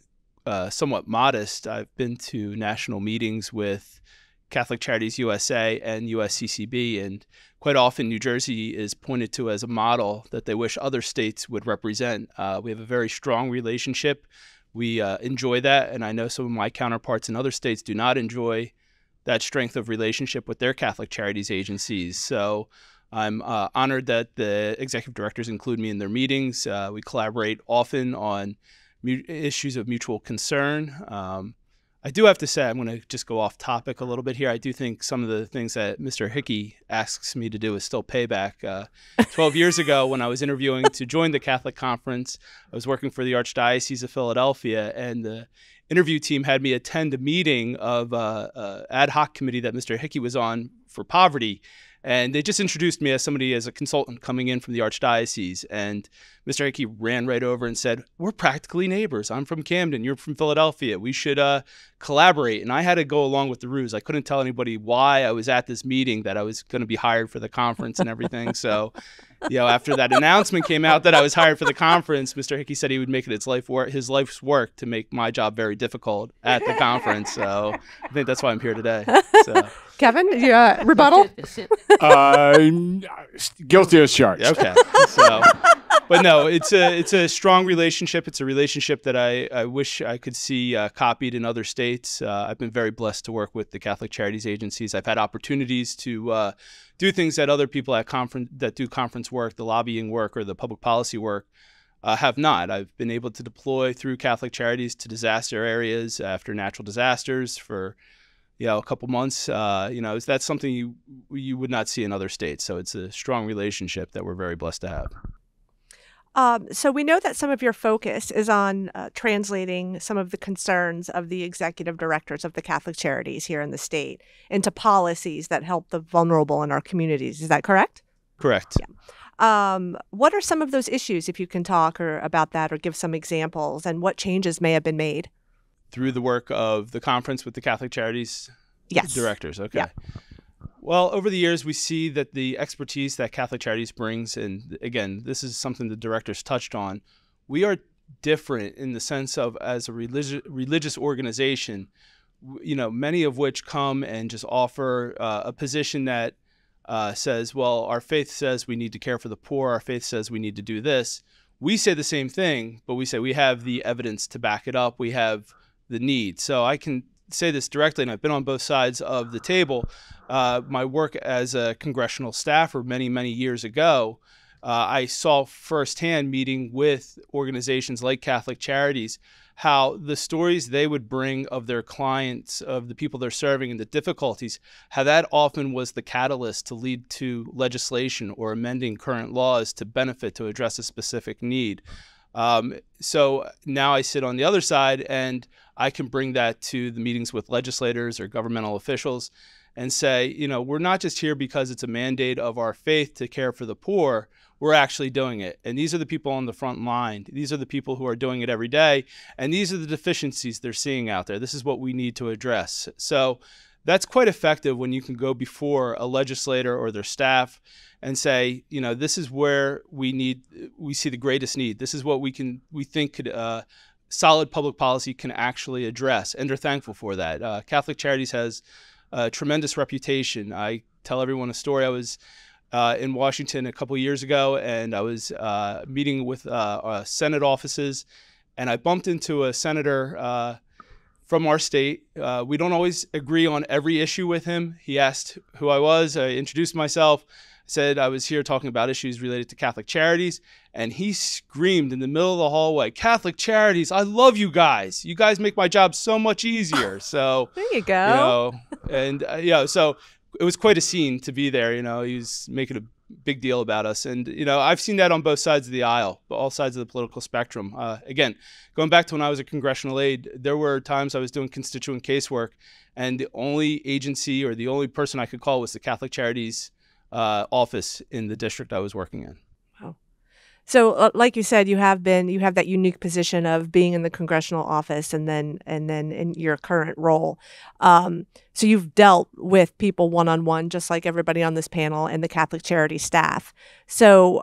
Speaker 7: somewhat modest. I've been to national meetings with Catholic Charities USA and USCCB, and quite often New Jersey is pointed to as a model that they wish other states would represent. We have a very strong relationship. We enjoy that, and I know some of my counterparts in other states do not enjoy that strength of relationship with their Catholic Charities agencies. So I'm honored that the executive directors include me in their meetings. We collaborate often on issues of mutual concern. I do have to say, I'm going to just go off topic a little bit here. I do think some of the things that Mr. Hickey asks me to do is still payback. 12 years ago, when I was interviewing to join the Catholic Conference, I was working for the Archdiocese of Philadelphia, and the interview team had me attend a meeting of an ad hoc committee that Mr. Hickey was on for poverty. And they just introduced me as a consultant coming in from the Archdiocese. And Mr. Hickey ran right over and said, "We're practically neighbors. I'm from Camden. You're from Philadelphia. We should collaborate." And I had to go along with the ruse. I couldn't tell anybody why I was at this meeting, that I was going to be hired for the conference and everything. So, after that announcement came out that I was hired for the conference, Mr. Hickey said he would make it his life's work to make my job very difficult at the conference. So I think that's why I'm here today. So.
Speaker 1: Kevin, rebuttal?
Speaker 2: Guilty as charged.
Speaker 7: Okay. So, but no, it's a strong relationship. It's a relationship that I wish I could see copied in other states. I've been very blessed to work with the Catholic Charities agencies. I've had opportunities to do things that other people that do conference work, the lobbying work, or the public policy work have not. I've been able to deploy through Catholic Charities to disaster areas after natural disasters for a couple months. That's something you would not see in other states. So it's a strong relationship that we're very blessed to have.
Speaker 1: So we know that some of your focus is on translating some of the concerns of the executive directors of the Catholic Charities here in the state into policies that help the vulnerable in our communities. Is that correct?
Speaker 7: Correct.
Speaker 1: Yeah. What are some of those issues, if you can talk about that or give some examples, and what changes may have been made?
Speaker 7: Through the work of the conference with the Catholic Charities directors. Okay.
Speaker 1: Yeah.
Speaker 7: Well, over the years, we see that the expertise that Catholic Charities brings, and again, this is something the directors touched on, we are different in the sense of, as a religious organization, many of which come and just offer a position that says, well, our faith says we need to care for the poor, our faith says we need to do this. We say the same thing, but we say we have the evidence to back it up. We have the need. So I can say this directly, and I've been on both sides of the table. My work as a congressional staffer many, many years ago, I saw firsthand, meeting with organizations like Catholic Charities, how the stories they would bring of their clients, of the people they're serving and the difficulties, how that often was the catalyst to lead to legislation or amending current laws to benefit, to address a specific need. So now I sit on the other side, and I can bring that to the meetings with legislators or governmental officials and say, you know, we're not just here because it's a mandate of our faith to care for the poor. We're actually doing it. And these are the people on the front line. These are the people who are doing it every day. And these are the deficiencies they're seeing out there. This is what we need to address. So that's quite effective when you can go before a legislator or their staff and say, you know, this is where we see the greatest need. This is what we think could solid public policy can actually address. And they're thankful for that. Catholic Charities has a tremendous reputation. I tell everyone a story. I was in Washington a couple of years ago, and I was meeting with Senate offices, and I bumped into a senator from our state. We don't always agree on every issue with him. He asked who I was. I introduced myself, said I was here talking about issues related to Catholic Charities, and he screamed in the middle of the hallway, "Catholic Charities, I love you guys. You guys make my job so much easier." So
Speaker 1: there you go.
Speaker 7: You know, and so it was quite a scene to be there. You know, he was making a big deal about us, and you know, I've seen that on both sides of the aisle, all sides of the political spectrum. Again, going back to when I was a congressional aide, there were times I was doing constituent casework, and the only agency or the only person I could call was the Catholic Charities office in the district I was working in.
Speaker 1: Wow. So, like you said, you have that unique position of being in the congressional office, and then in your current role. So you've dealt with people one-on-one, just like everybody on this panel and the Catholic Charities staff. So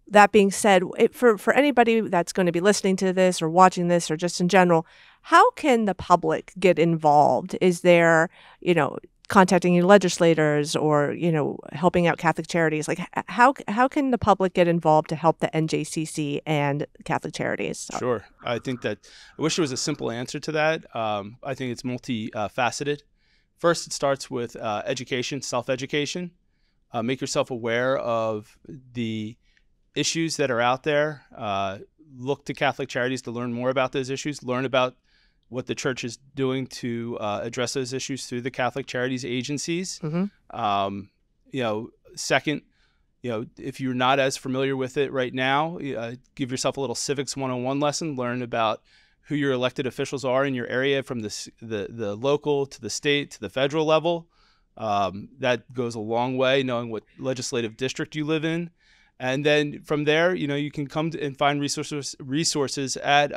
Speaker 1: that being said, for anybody that's going to be listening to this or watching this or just in general, how can the public get involved? Is there, you know, contacting your legislators or, you know, helping out Catholic Charities? Like, how can the public get involved to help the NJCC and Catholic Charities?
Speaker 7: Sure. I think that I wish there was a simple answer to that. I think it's multifaceted. First, it starts with education, self-education. Make yourself aware of the issues that are out there. Look to Catholic Charities to learn more about those issues. Learn about what the church is doing to address those issues through the Catholic Charities agencies. Mm-hmm. You know, second, you know, if you're not as familiar with it right now, give yourself a little civics 101 lesson. Learn about who your elected officials are in your area, from the local to the state to the federal level. That goes a long way, knowing what legislative district you live in. And then from there, you know, you can come and find resources at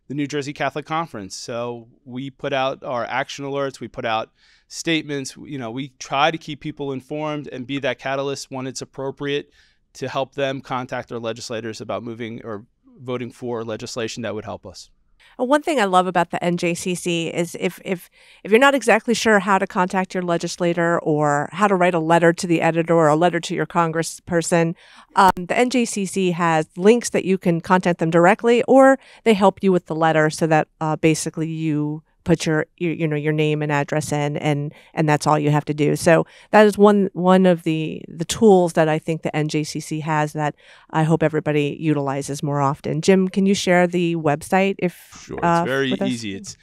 Speaker 7: the New Jersey Catholic Conference. So we put out our action alerts, we put out statements, you know, we try to keep people informed and be that catalyst when it's appropriate to help them contact their legislators about moving or voting for legislation that would help us.
Speaker 1: One thing I love about the NJCC is if you're not exactly sure how to contact your legislator or how to write a letter to the editor or a letter to your congressperson, the NJCC has links that you can contact them directly, or they help you with the letter so that basically you put your name and address in, and that's all you have to do. So that is one of the tools that I think the NJCC has that I hope everybody utilizes more often. Jim, can you share the website?
Speaker 7: Sure, it's very easy. It's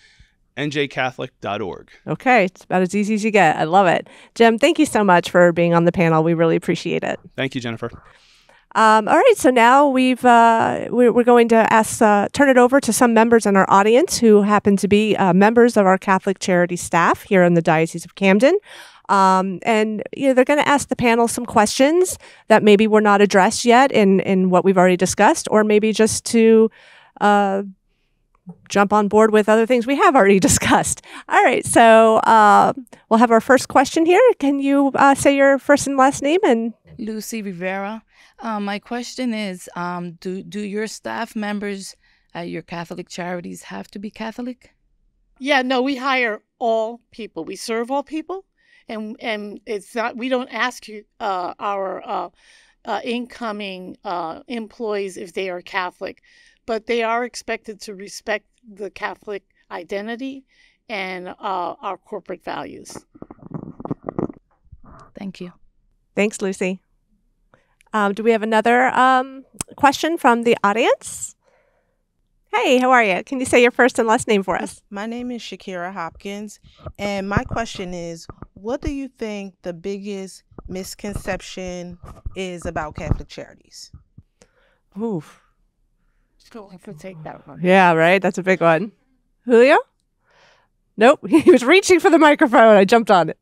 Speaker 7: njcatholic.org.
Speaker 1: Okay, it's about as easy as you get. I love it. Jim, thank you so much for being on the panel. We really appreciate it.
Speaker 7: Thank you, Jennifer.
Speaker 1: All right, so now we're going to turn it over to some members in our audience who happen to be members of our Catholic Charities staff here in the Diocese of Camden. And you know, they're going to ask the panel some questions that maybe were not addressed yet in what we've already discussed, or maybe just to jump on board with other things we have already discussed. All right, so we'll have our first question here. Can you say your first and last name? And
Speaker 8: Lucy Rivera. My question is, do your staff members at your Catholic Charities have to be Catholic?
Speaker 4: Yeah, no, we hire all people. We serve all people, and it's not. We don't ask you our incoming employees if they are Catholic, but they are expected to respect the Catholic identity and our corporate values.
Speaker 8: Thank you.
Speaker 1: Thanks, Lucy. Do we have another question from the audience? Hey, how are you? Can you say your first and last name for us?
Speaker 9: My name is Shakira Hopkins, and my question is, what do you think the biggest misconception is about Catholic Charities?
Speaker 1: Oof.
Speaker 4: So I could take that one.
Speaker 1: Yeah, right? That's a big one. Julio? Nope. He was reaching for the microphone. I jumped on it.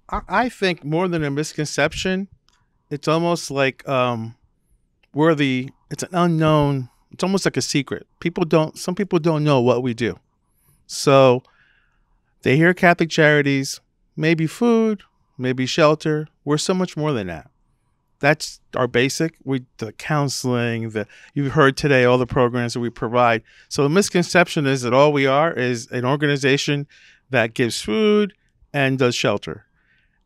Speaker 6: I think more than a misconception, it's almost like it's an unknown, it's almost like a secret. Some people don't know what we do. So they hear Catholic Charities, maybe food, maybe shelter. We're so much more than that. That's our basic. The counseling, you've heard today, all the programs that we provide. So the misconception is that all we are is an organization that gives food and does shelter.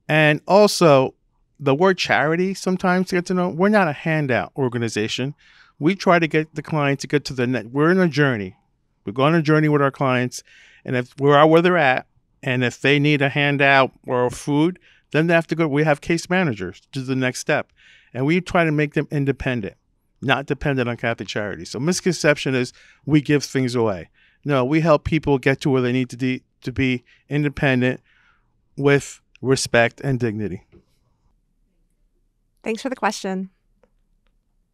Speaker 6: And also, the word charity, sometimes to get to know, we're not a handout organization. We try to get the client to get to the net. We're in a journey. We go on a journey with our clients, and if we're where they're at, and if they need a handout or food, then they have to go. We have case managers to do the next step, and we try to make them independent, not dependent on Catholic Charities. So misconception is we give things away. No, we help people get to where they need to be independent with respect and dignity.
Speaker 1: Thanks for the question.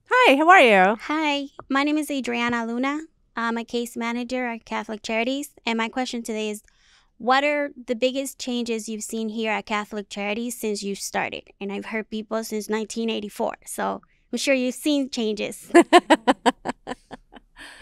Speaker 1: Hi, how are you?
Speaker 10: Hi, my name is Adriana Luna. I'm a case manager at Catholic Charities, and my question today is, what are the biggest changes you've seen here at Catholic Charities since you started? And I've heard people since 1984, so I'm sure you've seen changes.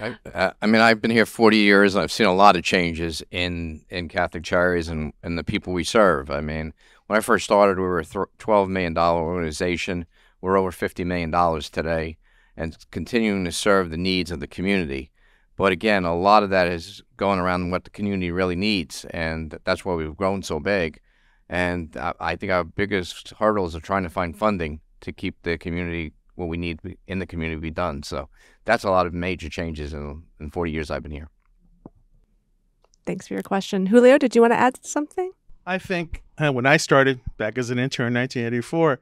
Speaker 5: I've been here 40 years, and I've seen a lot of changes in Catholic Charities and the people we serve. I mean, when I first started, we were a $12 million organization. We're over $50 million today and continuing to serve the needs of the community. But again, a lot of that is going around what the community really needs, and that's why we've grown so big. And I think our biggest hurdles are trying to find funding to keep the community, what we need in the community, be done. So that's a lot of major changes in 40 years I've been here.
Speaker 1: Thanks for your question. Julio, did you want to add something?
Speaker 6: I think when I started back as an intern in 1984,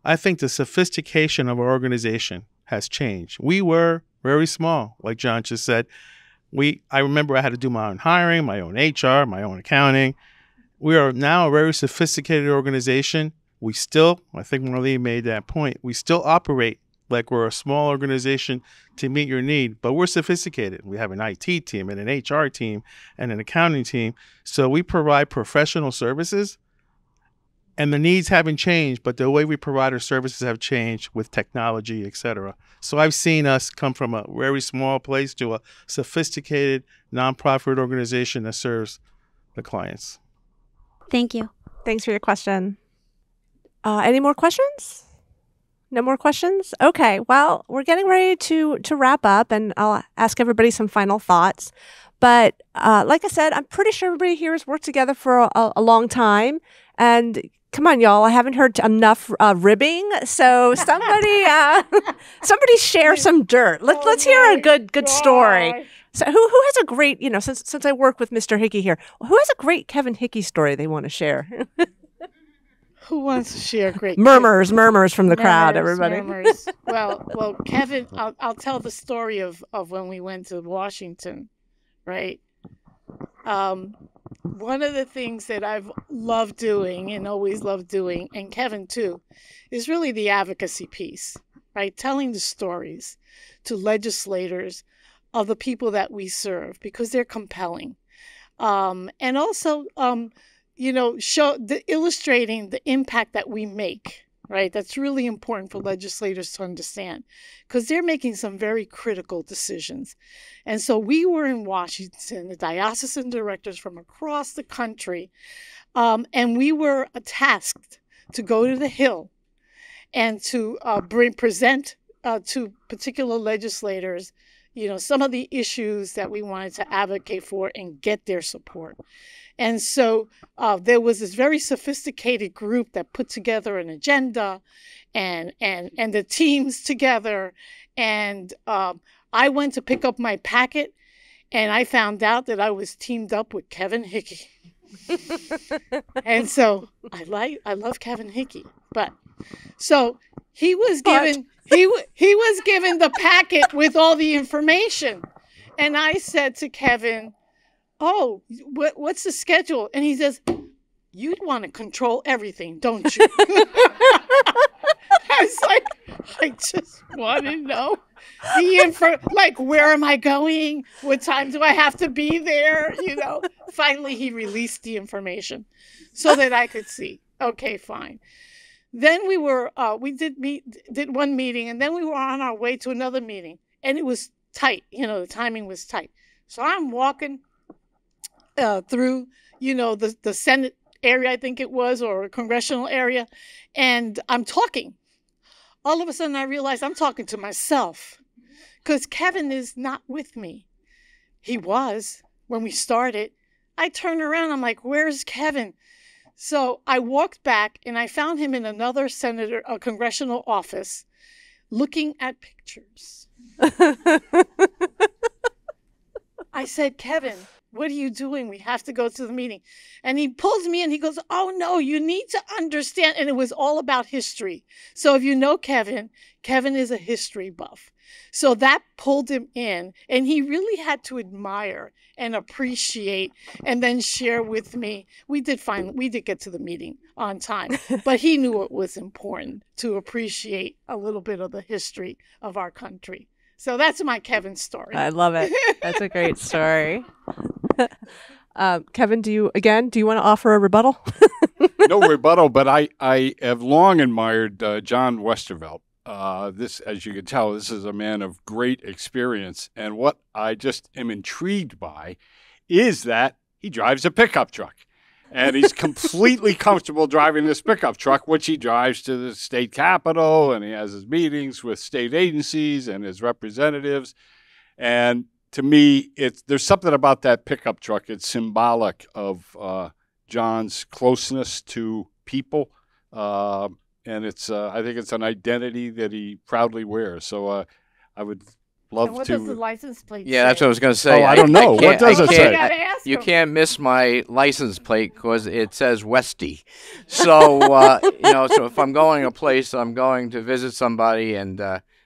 Speaker 6: I think the sophistication of our organization has changed. We were very small, like John just said. I remember I had to do my own hiring, my own HR, my own accounting. We are now a very sophisticated organization. We still, I think Marlene made that point, we still operate like we're a small organization to meet your need, but we're sophisticated. We have an IT team and an HR team and an accounting team. So we provide professional services, and the needs haven't changed, but the way we provide our services have changed with technology, et cetera. So I've seen us come from a very small place to a sophisticated nonprofit organization that serves the clients.
Speaker 10: Thank you.
Speaker 1: Thanks for your question. Any more questions? No more questions? Okay, well, we're getting ready to wrap up, and I'll ask everybody some final thoughts. But like I said, I'm pretty sure everybody here has worked together for a long time. And come on, y'all, I haven't heard enough ribbing. So somebody share some dirt. Let's hear a good story. So who has a great, since I work with Mr. Hickey here, who has a great Kevin Hickey story they want to share?
Speaker 4: Who wants to share great?
Speaker 1: Murmurs from the crowd, everybody.
Speaker 4: Murmurs. Well, Kevin, I'll tell the story of when we went to Washington, right? One of the things that I've loved doing and always loved doing, and Kevin too, is really the advocacy piece, right? Telling the stories to legislators of the people that we serve, because they're compelling. And also, illustrating the impact that we make, right? That's really important for legislators to understand, because they're making some very critical decisions. And so we were in Washington, the diocesan directors from across the country, and we were tasked to go to the Hill and to present to particular legislators, some of the issues that we wanted to advocate for and get their support. And so there was this very sophisticated group that put together an agenda and the teams together. And I went to pick up my packet, and I found out that I was teamed up with Kevin Hickey. And so I love Kevin Hickey, but So he was given he was given the packet with all the information, and I said to Kevin, "Oh, what's the schedule?" And he says, "You want to control everything, don't you?" I was like, "I just want to know the info. Like, where am I going? What time do I have to be there? You know." Finally, he released the information so that I could see. Okay, fine. Then we did one meeting, and then we were on our way to another meeting, and it was tight. You know, the timing was tight. So I'm walking through, you know, the Senate area, I think it was, or a congressional area, and I'm talking. All of a sudden, I realized I'm talking to myself because Kevin is not with me. He was when we started. I turned around. I'm like, "Where's Kevin?" So I walked back, and I found him in another congressional office looking at pictures. I said, "Kevin, what are you doing? We have to go to the meeting." And he pulls me in. He goes, "Oh, no, you need to understand." And it was all about history. So if you know Kevin, Kevin is a history buff. So that pulled him in. And he really had to admire and appreciate and then share with me. We did get to the meeting on time. But he knew it was important to appreciate a little bit of the history of our country. So that's my Kevin story.
Speaker 1: I love it. That's a great story. Kevin, do you want to offer a rebuttal?
Speaker 2: No rebuttal, but I have long admired John Westervelt. This, as you can tell, this is a man of great experience. And what I just am intrigued by is that he drives a pickup truck. And he's completely comfortable driving this pickup truck, which he drives to the state capitol, and he has his meetings with state agencies and his representatives. And to me, there's something about that pickup truck. It's symbolic of John's closeness to people, and I think it's an identity that he proudly wears. So I would love
Speaker 4: and what
Speaker 2: to.
Speaker 4: does the license plate
Speaker 5: Yeah,
Speaker 4: say?
Speaker 5: that's what I was going to say.
Speaker 2: Oh, I don't know. What does it say?
Speaker 5: You can't miss my license plate because it says Westy. So, so if I'm going a place, I'm going to visit somebody, and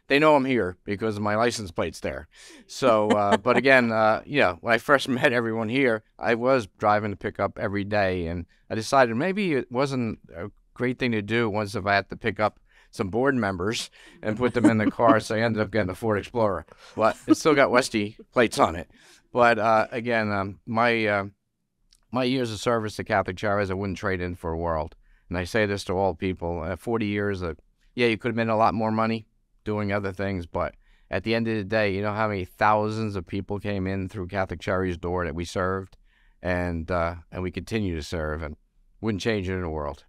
Speaker 5: they know I'm here because my license plate's there. So, but again, when I first met everyone here, I was driving to pick up every day, and I decided maybe it wasn't a great thing to do once if I had to pick up some board members and put them in the car, so I ended up getting a Ford Explorer. But it still got Westy plates on it. But again, my years of service to Catholic Charities, I wouldn't trade in for a world. And I say this to all people: 40 years, you could have made a lot more money doing other things, but at the end of the day, you know how many thousands of people came in through Catholic Charities' door that we served, and we continue to serve, and wouldn't change it in the world.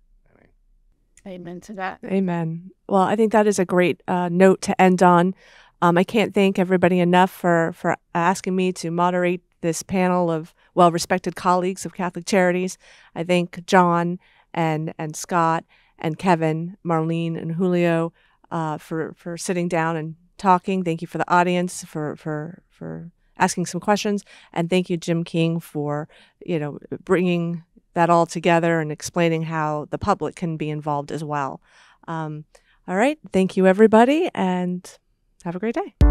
Speaker 4: Amen to that.
Speaker 1: Amen. Well, I think that is a great note to end on. I can't thank everybody enough for asking me to moderate this panel of well-respected colleagues of Catholic Charities. I thank John and Scott and Kevin, Marlene, and Julio for sitting down and talking. Thank you for the audience for asking some questions, and thank you, Jim King, for bringing that all together and explaining how the public can be involved as well. All right. Thank you, everybody, and have a great day.